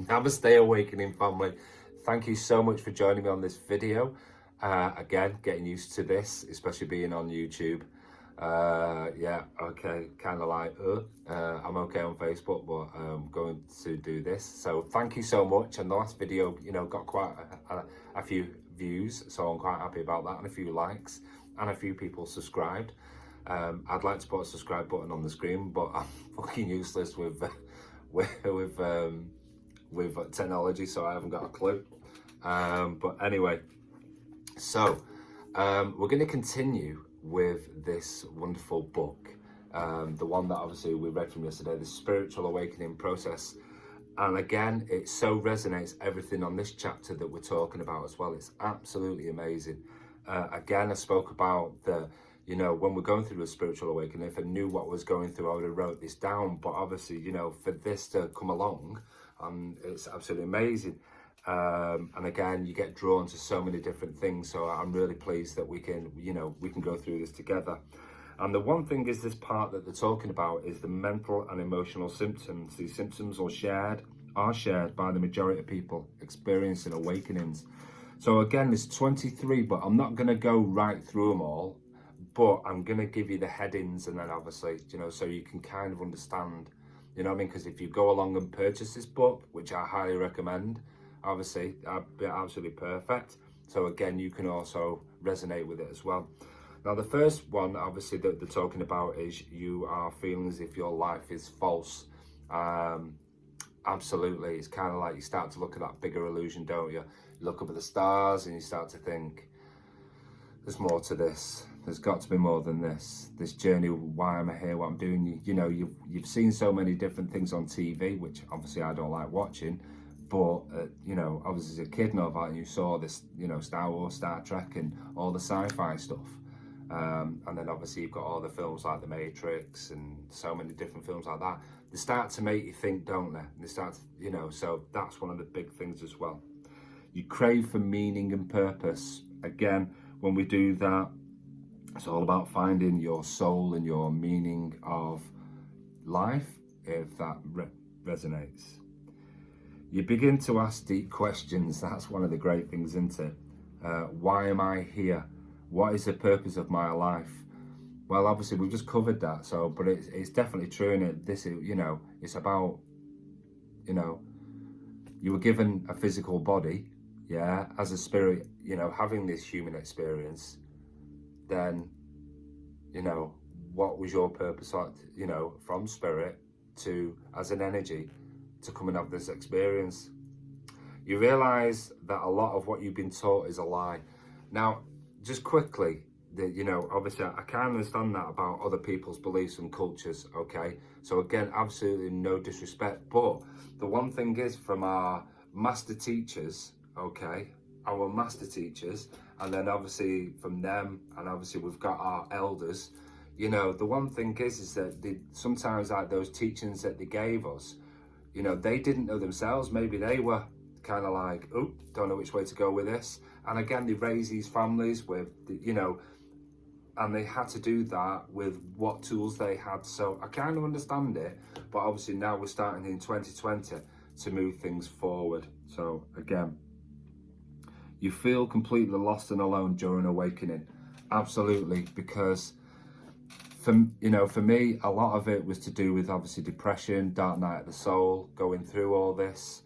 Namaste Awakening family. Thank you so much for joining me on this video. Again, getting used to this, especially being on YouTube. Yeah, okay, kind of like, I'm okay on Facebook, but I'm going to do this. So thank you so much. And the last video, got quite a few views, so I'm quite happy about that, and a few likes, and a few people subscribed. I'd like to put a subscribe button on the screen, but I'm fucking useless with technology, so I haven't got a clue. But anyway, so we're going to continue with this wonderful book, the one that obviously we read from yesterday, the Spiritual Awakening Process. And again, it so resonates everything on this chapter that we're talking about as well. It's absolutely amazing. Again, I spoke about when we're going through a spiritual awakening, if I knew what I was going through, I would have wrote this down. But obviously, for this to come along, it's absolutely amazing. And again, you get drawn to so many different things. So I'm really pleased that we can go through this together. And the one thing is, this part that they're talking about is the mental and emotional symptoms. These symptoms are shared by the majority of people experiencing awakenings. So again, there's 23, but I'm not going to go right through them all. But I'm going to give you the headings, and then obviously, so you can kind of understand, because if you go along and purchase this book, which I highly recommend, obviously, that'd be absolutely perfect. So again, you can also resonate with it as well. Now, the first one, obviously, that they're talking about is you are feeling as if your life is false. Absolutely. It's kind of like you start to look at that bigger illusion, don't you? You look up at the stars and you start to think, there's more to this. There's got to be more than this. This journey, why am I here, what I'm doing? You've seen so many different things on TV, which obviously I don't like watching. But, obviously as a kid and all that, and you saw this, Star Wars, Star Trek, and all the sci-fi stuff. And then obviously you've got all the films like The Matrix and so many different films like that. They start to make you think, don't they? They start to, so that's one of the big things as well. You crave for meaning and purpose. Again, when we do that, it's all about finding your soul and your meaning of life, if that resonates. You begin to ask deep questions. That's one of the great things, isn't it? Why am I here? What is the purpose of my life? Well, obviously we've just covered that. So, but it's definitely true in it. This is, it's about, you were given a physical body, yeah, as a spirit, having this human experience. Then, what was your purpose, from spirit to as an energy to come and have this experience? You realize that a lot of what you've been taught is a lie. Now, just quickly, obviously I can't understand that about other people's beliefs and cultures, okay? So again, absolutely no disrespect, but the one thing is, from our master teachers, okay, our master teachers, and then obviously from them, and obviously we've got our elders, the one thing is that sometimes like those teachings that they gave us, they didn't know themselves. Maybe they were kind of like, oh, don't know which way to go with this. And again, they raised these families with, and they had to do that with what tools they had. So I kind of understand it, but obviously now we're starting in 2020 to move things forward. So again, you feel completely lost and alone during awakening. Absolutely, because for me, a lot of it was to do with obviously depression, dark night of the soul, going through all this.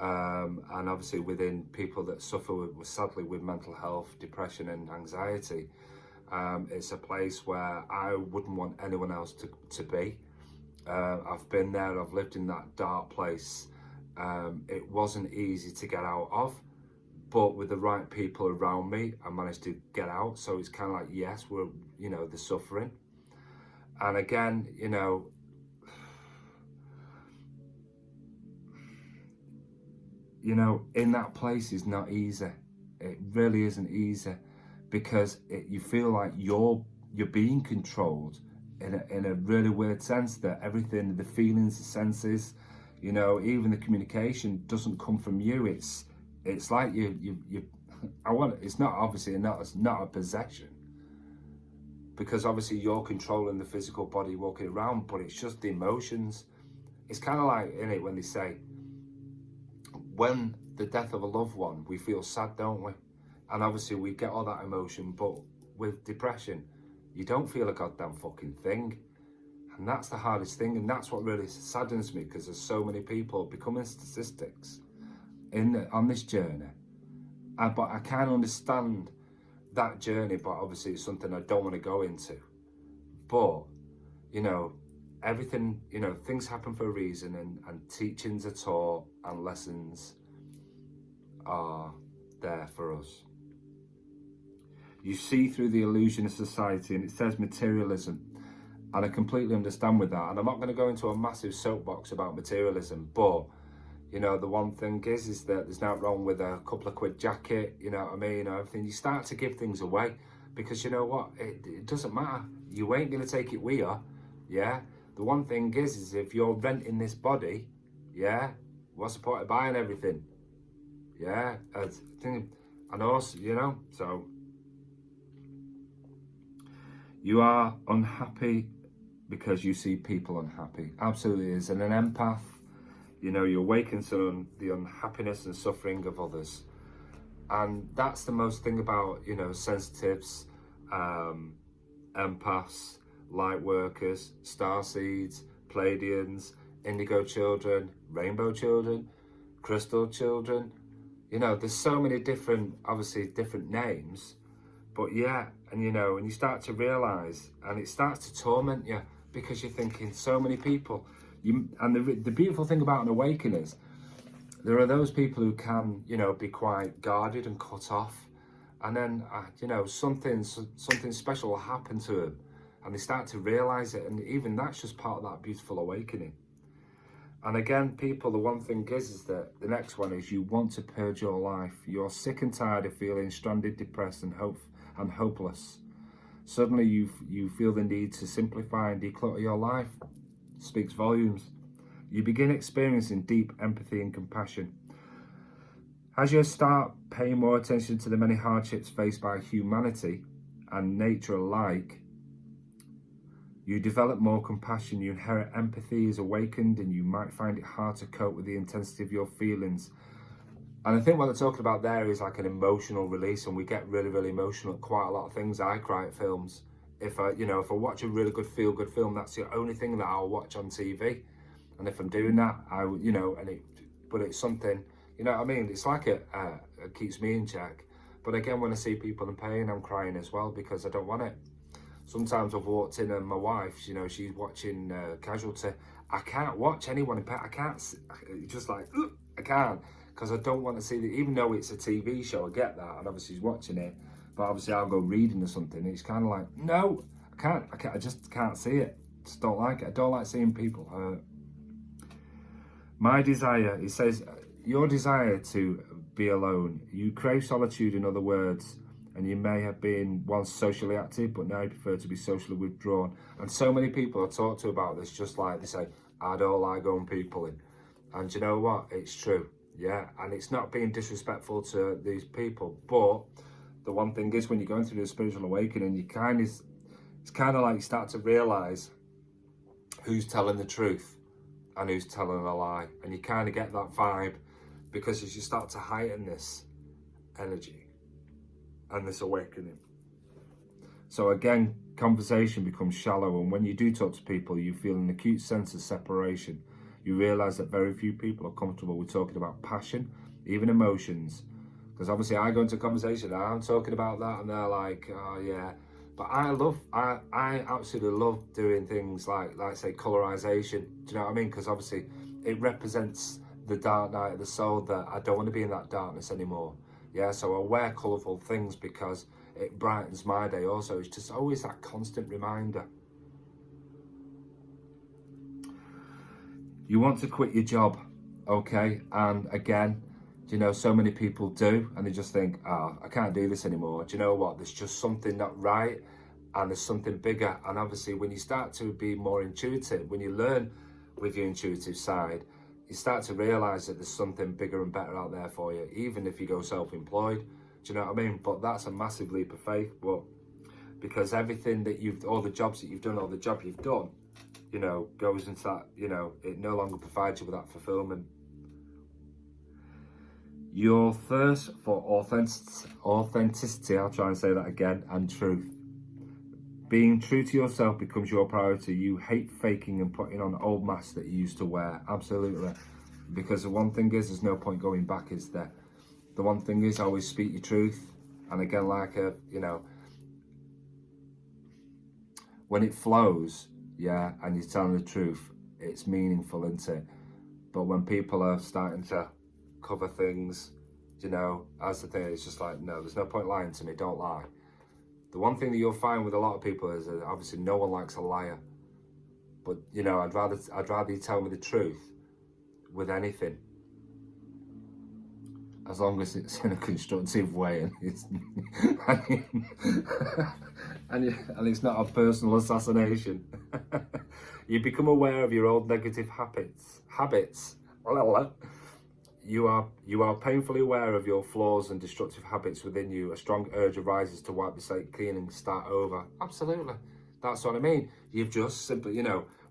And obviously within people that suffer sadly with mental health, depression and anxiety, it's a place where I wouldn't want anyone else to be. I've been there, I've lived in that dark place. It wasn't easy to get out of, but with the right people around me, I managed to get out. So it's kind of like, yes, we're, the suffering. And again, in that place is not easy. It really isn't easy, because you feel like you're being controlled in a really weird sense, that everything, the feelings, the senses, even the communication doesn't come from you. It's like it's not a possession, because obviously you're controlling the physical body walking around, but it's just the emotions. It's kind of like, in it, when they say, when the death of a loved one, we feel sad, don't we? And obviously we get all that emotion, but with depression, you don't feel a goddamn fucking thing. And that's the hardest thing, and that's what really saddens me, because there's so many people becoming statistics on this journey. But I can understand that journey, but obviously it's something I don't want to go into. But, you know, everything, you know, things happen for a reason, and teachings are taught and lessons are there for us. You see through the illusion of society, and it says materialism, and I completely understand with that. And I'm not going to go into a massive soapbox about materialism, but, you know, the one thing is that there's nothing wrong with a couple of quid jacket, you know what I mean, or everything. You start to give things away, because you know what, it doesn't matter. You ain't going to take it with you, yeah? The one thing is if you're renting this body, yeah, what's the point of buying everything? Yeah, and also, you know, so you are unhappy because you see people unhappy. Absolutely is. And an empath, you know, you awaken to the unhappiness and suffering of others. And that's the most thing about, you know, sensitives, empaths, light workers, starseeds, Pleiadians, indigo children, rainbow children, crystal children. You know, there's so many different, obviously different names, but yeah, and you know, and you start to realise, and it starts to torment you, because you're thinking so many people. And the beautiful thing about an awakening is, there are those people who can, you know, be quite guarded and cut off, and then, you know, something special will happen to them, and they start to realise it, and even that's just part of that beautiful awakening. And again, people, the one thing is that the next one is you want to purge your life. You're sick and tired of feeling stranded, depressed, and hopeless. Suddenly you feel the need to simplify and declutter your life. It speaks volumes. You begin experiencing deep empathy and compassion. As you start paying more attention to the many hardships faced by humanity and nature alike, you develop more compassion, your inherent empathy is awakened, and you might find it hard to cope with the intensity of your feelings. And I think what they're talking about there is like an emotional release, and we get really, really emotional at quite a lot of things. I cry at films. If I watch a really good feel-good film, that's the only thing that I'll watch on TV. And if I'm doing that, but it's something, you know what I mean? It's like it keeps me in check. But again, when I see people in pain, I'm crying as well, because I don't want it. Sometimes I've walked in and my wife, you know, she's watching Casualty. I can't watch anyone in pain. I can't, just like, I can't, because I don't want to see that, even though it's a TV show, I get that, and obviously he's watching it, but obviously I'll go reading or something, and it's kind of like, no, I just can't see it. Just don't like it. I don't like seeing people hurt. My desire, it says, your desire to be alone. You crave solitude, in other words, and you may have been once socially active, but now you prefer to be socially withdrawn. And so many people I talk to about this, just like they say, I don't like going people in. And you know what? It's true, yeah. And it's not being disrespectful to these people, but the one thing is, when you're going through the spiritual awakening, it's kind of like you start to realise who's telling the truth and who's telling a lie. And you kind of get that vibe, because as you start to heighten this energy and this awakening. So again, conversation becomes shallow, and when you do talk to people, you feel an acute sense of separation. You realise that very few people are comfortable with talking about passion, even emotions. Because obviously I go into conversation and I'm talking about that, and they're like, oh yeah. But I absolutely love doing things like say colorization. Do you know what I mean? Because obviously it represents the dark night of the soul, that I don't want to be in that darkness anymore. Yeah, so I wear colourful things because it brightens my day also. It's just always that constant reminder. You want to quit your job, okay? And again, you know, so many people do, and they just think, I can't do this anymore. Do you know what? There's just something not right, and there's something bigger. And obviously when you start to be more intuitive, when you learn with your intuitive side, you start to realise that there's something bigger and better out there for you, even if you go self-employed. Do you know what I mean? But that's a massive leap of faith. But because everything that all the jobs that you've done, or the job you've done, you know, goes into that, you know, it no longer provides you with that fulfillment. Your thirst for authenticity, I'll try and say that again, and truth. Being true to yourself becomes your priority. You hate faking and putting on old masks that you used to wear. Absolutely. Because the one thing is, there's no point going back, is there? The one thing is, always speak your truth. And again, like, when it flows, yeah, and you're telling the truth, it's meaningful, isn't it? But when people are starting to cover things, as the thing, it's just like, no, there's no point lying to me, don't lie. The one thing that you'll find with a lot of people is that obviously no one likes a liar. But, I'd rather you tell me the truth with anything, as long as it's in a constructive way and it's and it's not a personal assassination. You become aware of your old negative habits. You are painfully aware of your flaws and destructive habits within you. A strong urge arises to wipe the slate clean and start over. Absolutely. That's what I mean. You've just simply,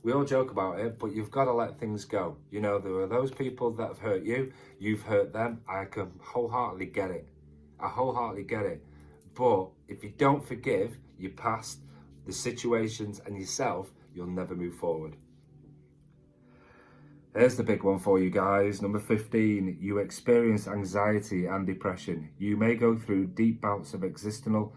we all joke about it, but you've got to let things go. There are those people that have hurt you. You've hurt them. I can wholeheartedly get it. I wholeheartedly get it. But if you don't forgive your past, the situations, and yourself, you'll never move forward. Here's the big one for you guys. Number 15, you experience anxiety and depression. You may go through deep bouts of existential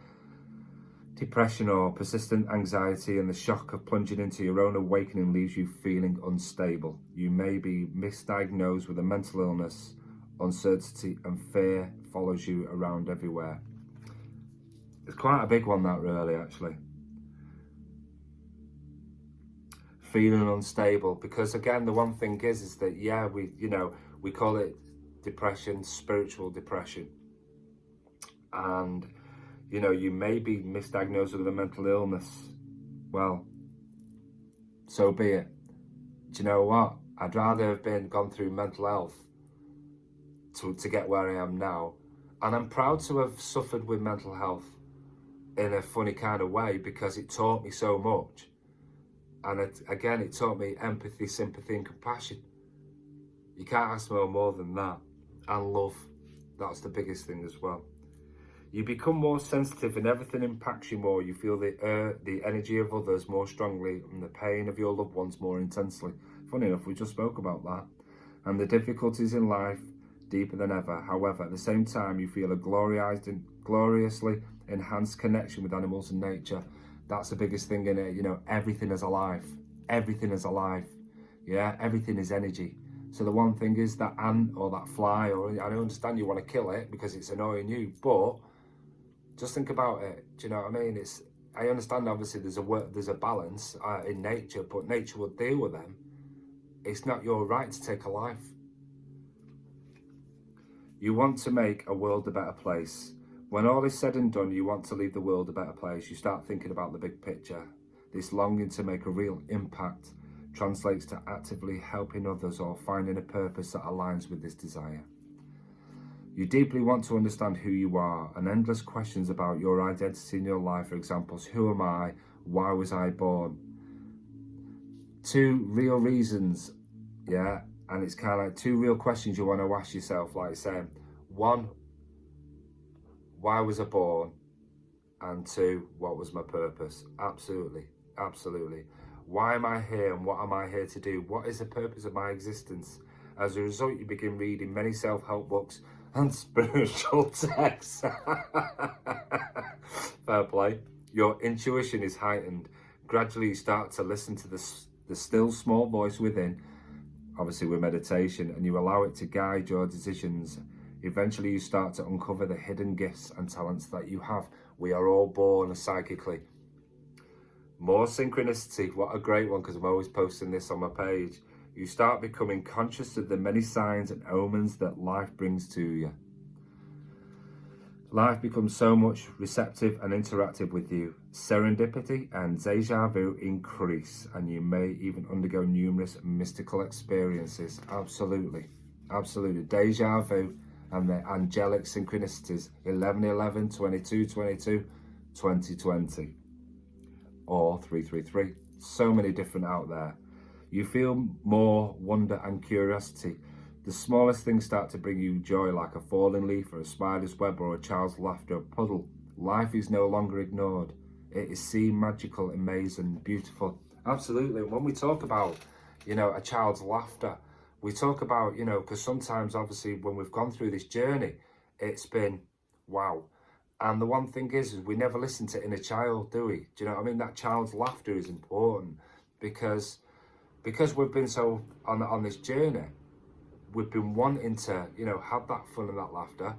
depression or persistent anxiety, and the shock of plunging into your own awakening leaves you feeling unstable. You may be misdiagnosed with a mental illness. Uncertainty and fear follows you around everywhere. It's quite a big one, that, really, actually. Feeling unstable, because again, the one thing is that, yeah, we call it depression, spiritual depression, and you may be misdiagnosed with a mental illness. Well, so be it. Do you know what? I'd rather have gone through mental health to get where I am now, and I'm proud to have suffered with mental health in a funny kind of way, because it taught me so much. And it taught me empathy, sympathy, and compassion. You can't ask for more than that. And love. That's the biggest thing as well. You become more sensitive and everything impacts you more. You feel the energy of others more strongly and the pain of your loved ones more intensely. Funny enough, we just spoke about that. And the difficulties in life deeper than ever. However, at the same time, you feel a gloriously enhanced connection with animals and nature. That's the biggest thing in it. Everything is alive. Everything is alive. Yeah, everything is energy. So the one thing is that ant or that fly, or I understand you want to kill it because it's annoying you, but just think about it. Do you know what I mean? I understand obviously there's a balance in nature, but nature will deal with them. It's not your right to take a life. You want to make a world a better place. When all is said and done, you want to leave the world a better place. You start thinking about the big picture. This longing to make a real impact translates to actively helping others or finding a purpose that aligns with this desire. You deeply want to understand who you are, and endless questions about your identity in your life. For example, who am I? Why was I born? 2 real reasons, yeah? And it's kind of like 2 real questions you want to ask yourself, like saying, 1, why was I born? And 2, what was my purpose? Absolutely, absolutely. Why am I here and what am I here to do? What is the purpose of my existence? As a result, you begin reading many self-help books and spiritual texts. Fair play. Your intuition is heightened. Gradually, you start to listen to the still small voice within, obviously with meditation, and you allow it to guide your decisions. Eventually, you start to uncover the hidden gifts and talents that you have. We are all born psychically. More synchronicity. What a great one, because I'm always posting this on my page. You start becoming conscious of the many signs and omens that life brings to you. Life becomes so much receptive and interactive with you. Serendipity and deja vu increase, and you may even undergo numerous mystical experiences. Absolutely. Absolutely. Deja vu and the angelic synchronicities 11/11, 22/22, 2020, or 333. So many different out there. You feel more wonder and curiosity. The smallest things start to bring you joy, like a falling leaf or a spider's web or a child's laughter, a puddle. Life is no longer ignored. It is seen magical, amazing, beautiful. Absolutely. When we talk about, a child's laughter, we talk about, because sometimes obviously when we've gone through this journey, it's been wow. And the one thing is we never listen to inner child, do we? Do you know what I mean? That child's laughter is important because we've been so on this journey, we've been wanting to, have that fun and that laughter.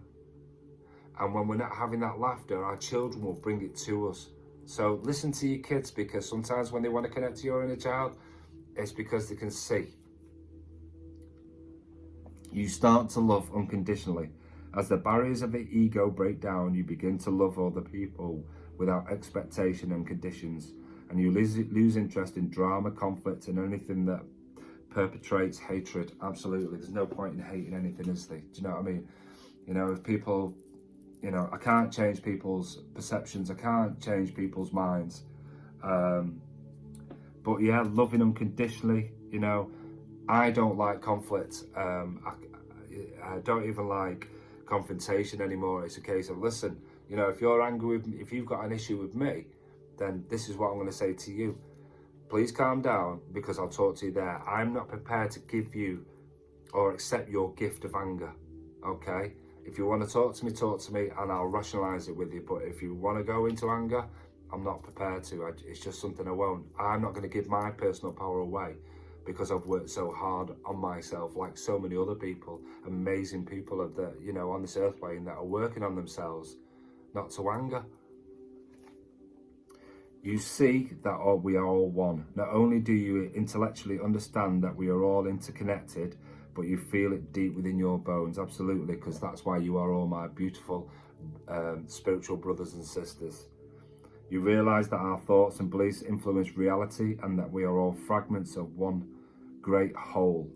And when we're not having that laughter, our children will bring it to us. So listen to your kids, because sometimes when they want to connect to your inner child, it's because they can see. You start to love unconditionally. As the barriers of the ego break down, you begin to love other people without expectation and conditions. And you lose interest in drama, conflict, and anything that perpetrates hatred. Absolutely. There's no point in hating anything, is there? Do you know what I mean? If people, I can't change people's perceptions. I can't change people's minds. But yeah, loving unconditionally, I don't like conflict. I don't even like confrontation anymore. It's a case of, listen, if you're angry with me, if you've got an issue with me, then this is what I'm going to say to you. Please calm down, because I'll talk to you there. I'm not prepared to give you or accept your gift of anger, okay? If you want to talk to me, and I'll rationalize it with you. But if you want to go into anger, I'm not prepared to. It's just something I won't. I'm not going to give my personal power away, because I've worked so hard on myself, like so many other people, amazing people of the, on this earth plane, that are working on themselves, not to anger. You see that we are all one. Not only do you intellectually understand that we are all interconnected, but you feel it deep within your bones. Absolutely, because that's why you are all my beautiful spiritual brothers and sisters. You realize that our thoughts and beliefs influence reality, and that we are all fragments of one great whole,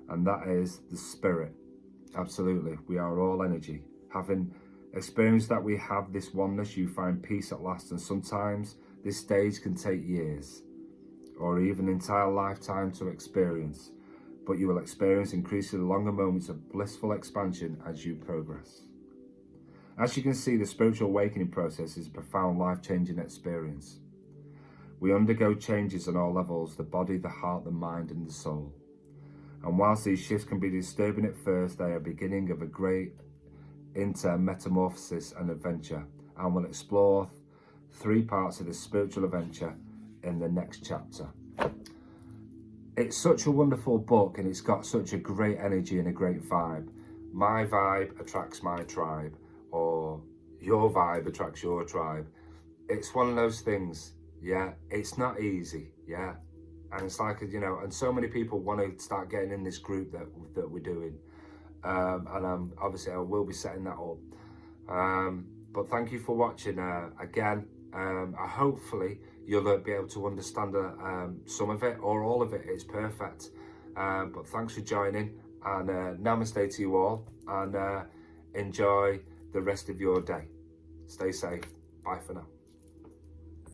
and that is the spirit. Absolutely, we are all energy. Having experienced that we have this oneness, you find peace at last, and sometimes this stage can take years or even an entire lifetime to experience, but you will experience increasingly longer moments of blissful expansion as you progress. As you can see, the spiritual awakening process is a profound, life-changing experience. We undergo changes on all levels: the body, the heart, the mind, and the soul. And whilst these shifts can be disturbing at first, they are beginning of a great metamorphosis and adventure, and we'll explore 3 parts of this spiritual adventure in the next chapter. It's such a wonderful book, and it's got such a great energy and a great vibe. My vibe attracts my tribe, or your vibe attracts your tribe. It's one of those things, yeah. It's not easy, yeah. And it's like, and so many people want to start getting in this group that we're doing. And obviously I will be setting that up. But thank you for watching again. Hopefully you'll be able to understand some of it or all of it. It's perfect. But thanks for joining, and namaste to you all, and enjoy the rest of your day. Stay safe. Bye for now.